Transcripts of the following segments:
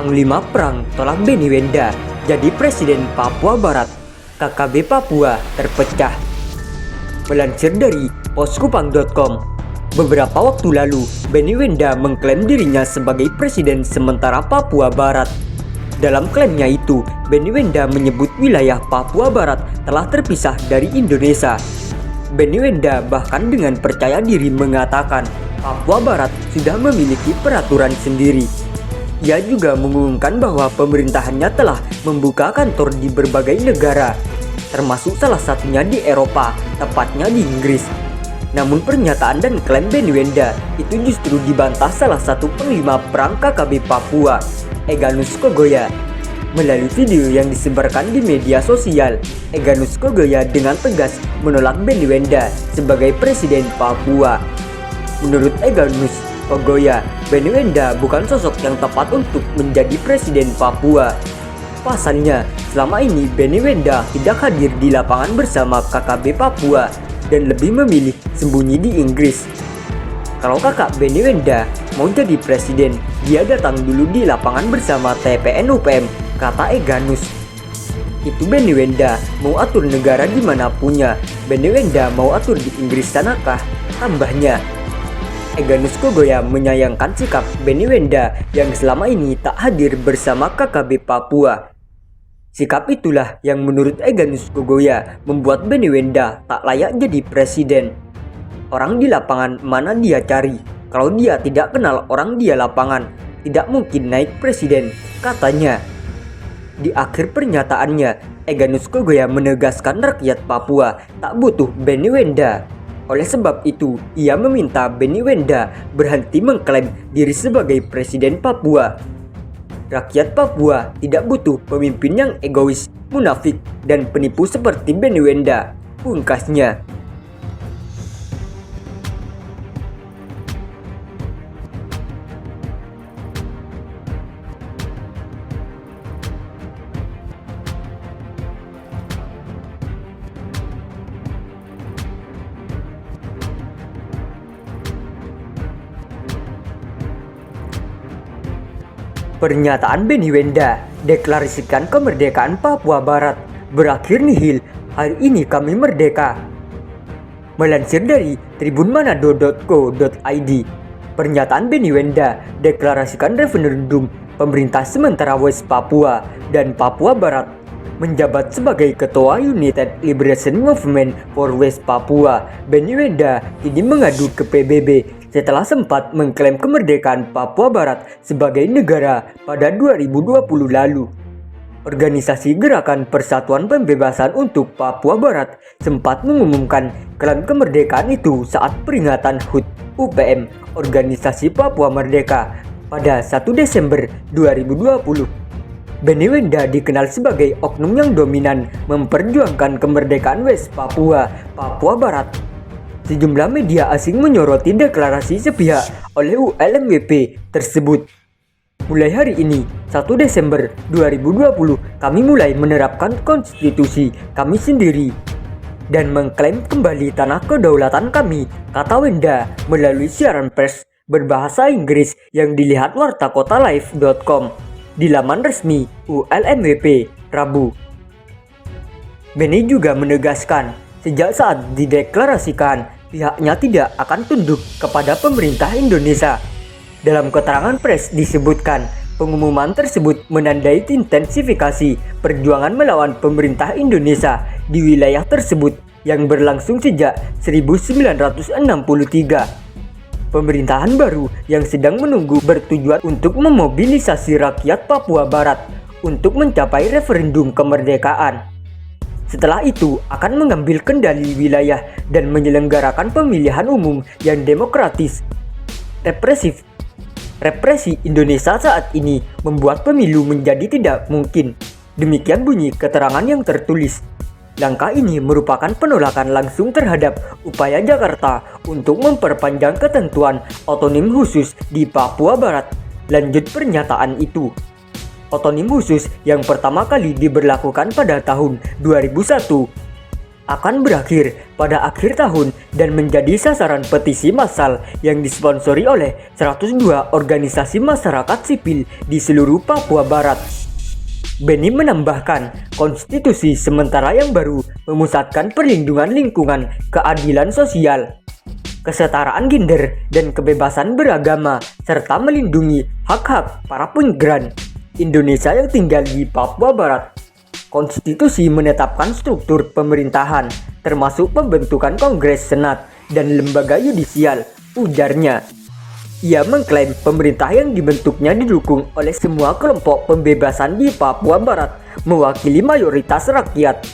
Panglima Perang tolak Benny Wenda jadi Presiden Papua Barat. KKB Papua terpecah. Melansir dari poskupang.com, beberapa waktu lalu Benny Wenda mengklaim dirinya sebagai Presiden sementara Papua Barat. Dalam klaimnya itu, Benny Wenda menyebut wilayah Papua Barat telah terpisah dari Indonesia. Benny Wenda bahkan dengan percaya diri mengatakan Papua Barat sudah memiliki peraturan sendiri. Ia juga mengumumkan bahwa pemerintahannya telah membuka kantor di berbagai negara, termasuk salah satunya di Eropa, tepatnya di Inggris. Namun pernyataan dan klaim Benny Wenda itu justru dibantah salah satu panglima perang KKB Papua, Egyanus Kogoya. Melalui video yang disebarkan di media sosial, Egyanus Kogoya dengan tegas menolak Benny Wenda sebagai Presiden Papua. Menurut Egyanus Kogoya, Benny Wenda bukan sosok yang tepat untuk menjadi Presiden Papua. Pasalnya, selama ini Benny Wenda tidak hadir di lapangan bersama KKB Papua dan lebih memilih sembunyi di Inggris. Kalau kakak Benny Wenda mau jadi presiden, dia datang dulu di lapangan bersama TPN UPM, kata Egyanus. Itu Benny Wenda mau atur negara di mana punya. Benny Wenda mau atur di Inggris sanakah? Tambahnya. Egyanus Kogoya menyayangkan sikap Benny Wenda yang selama ini tak hadir bersama KKB Papua. Sikap itulah yang menurut Egyanus Kogoya membuat Benny Wenda tak layak jadi presiden. Orang di lapangan mana dia cari? Kalau dia tidak kenal orang di lapangan, tidak mungkin naik presiden, katanya. Di akhir pernyataannya, Egyanus Kogoya menegaskan rakyat Papua tak butuh Benny Wenda. Oleh sebab itu, ia meminta Benny Wenda berhenti mengklaim diri sebagai Presiden Papua. Rakyat Papua tidak butuh pemimpin yang egois, munafik, dan penipu seperti Benny Wenda, pungkasnya. Pernyataan Benny Wenda deklarasikan kemerdekaan Papua Barat berakhir nihil. Hari ini kami merdeka. Melansir dari tribunmanado.co.id, pernyataan Benny Wenda deklarasikan referendum pemerintah sementara West Papua dan Papua Barat menjabat sebagai Ketua United Liberation Movement for West Papua. Benny Wenda kini mengadu ke PBB setelah sempat mengklaim kemerdekaan Papua Barat sebagai negara pada 2020 lalu. Organisasi Gerakan Persatuan Pembebasan untuk Papua Barat sempat mengumumkan klaim kemerdekaan itu saat peringatan HUT UPM Organisasi Papua Merdeka pada 1 Desember 2020. Benny Wenda dikenal sebagai oknum yang dominan memperjuangkan kemerdekaan West Papua, Papua Barat. Sejumlah media asing menyoroti deklarasi sepihak oleh ULMWP tersebut. Mulai hari ini, 1 Desember 2020, kami mulai menerapkan konstitusi kami sendiri dan mengklaim kembali tanah kedaulatan kami, kata Wenda melalui siaran pers berbahasa Inggris yang dilihat wartakotalive.com di laman resmi ULMWP Rabu. Benny juga menegaskan, sejak saat dideklarasikan, pihaknya tidak akan tunduk kepada pemerintah Indonesia. Dalam keterangan pers disebutkan, pengumuman tersebut menandai intensifikasi perjuangan melawan pemerintah Indonesia di wilayah tersebut yang berlangsung sejak 1963. Pemerintahan baru yang sedang menunggu bertujuan untuk memobilisasi rakyat Papua Barat untuk mencapai referendum kemerdekaan. Setelah itu akan mengambil kendali wilayah dan menyelenggarakan pemilihan umum yang demokratis. Represi Indonesia saat ini membuat pemilu menjadi tidak mungkin. Demikian bunyi keterangan yang tertulis. Langkah ini merupakan penolakan langsung terhadap upaya Jakarta untuk memperpanjang ketentuan otonom khusus di Papua Barat. Lanjut pernyataan itu. Otonom khusus yang pertama kali diberlakukan pada tahun 2001 akan berakhir pada akhir tahun dan menjadi sasaran petisi massal yang disponsori oleh 102 organisasi masyarakat sipil di seluruh Papua Barat. Benny menambahkan, konstitusi sementara yang baru memusatkan perlindungan lingkungan, keadilan sosial, kesetaraan gender, dan kebebasan beragama, serta melindungi hak-hak para imigran Indonesia yang tinggal di Papua Barat. Konstitusi menetapkan struktur pemerintahan, termasuk pembentukan Kongres, Senat, dan lembaga yudisial, ujarnya. Ia mengklaim pemerintah yang dibentuknya didukung oleh semua kelompok pembebasan di Papua Barat, mewakili mayoritas rakyat.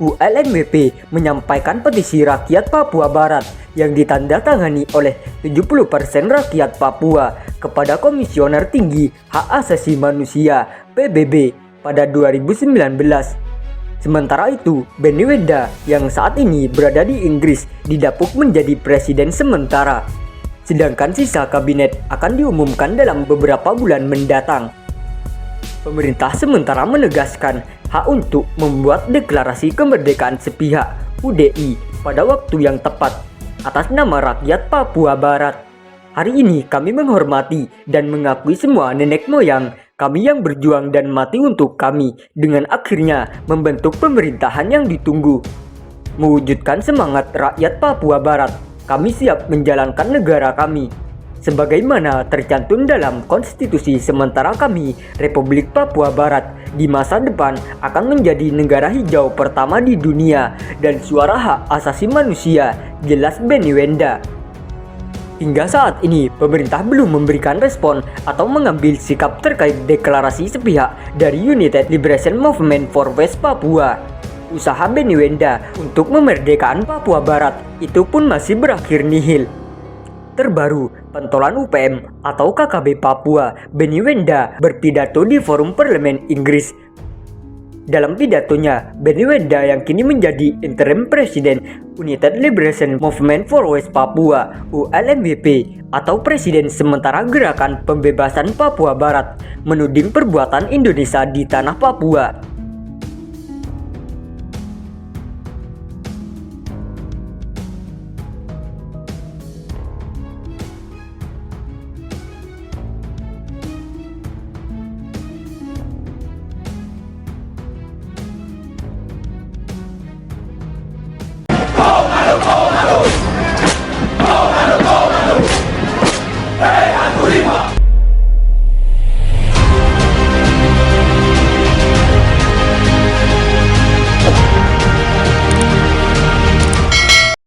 ULMWP menyampaikan petisi rakyat Papua Barat yang ditandatangani oleh 70% rakyat Papua kepada Komisioner Tinggi Hak Asasi Manusia (PBB) pada 2019. Sementara itu, Benny Wenda yang saat ini berada di Inggris didapuk menjadi presiden sementara. Sedangkan sisa kabinet akan diumumkan dalam beberapa bulan mendatang. Pemerintah sementara menegaskan hak untuk membuat deklarasi kemerdekaan sepihak (UDI) pada waktu yang tepat atas nama rakyat Papua Barat. Hari ini kami menghormati dan mengakui semua nenek moyang kami yang berjuang dan mati untuk kami dengan akhirnya membentuk pemerintahan yang ditunggu. Mewujudkan semangat rakyat Papua Barat, kami siap menjalankan negara kami sebagaimana tercantum dalam konstitusi sementara kami, Republik Papua Barat, di masa depan akan menjadi negara hijau pertama di dunia dan suara hak asasi manusia, jelas Benny Wenda. Hingga saat ini, pemerintah belum memberikan respon atau mengambil sikap terkait deklarasi sepihak dari United Liberation Movement for West Papua. Usaha Benny Wenda untuk memerdekakan Papua Barat itu pun masih berakhir nihil. Terbaru, pentolan UPM atau KKB Papua, Benny Wenda berpidato di forum parlemen Inggris. Dalam pidatonya, Benny Wenda yang kini menjadi interim presiden United Liberation Movement for West Papua (ULMWP) atau presiden sementara Gerakan Pembebasan Papua Barat, menuding perbuatan Indonesia di tanah Papua.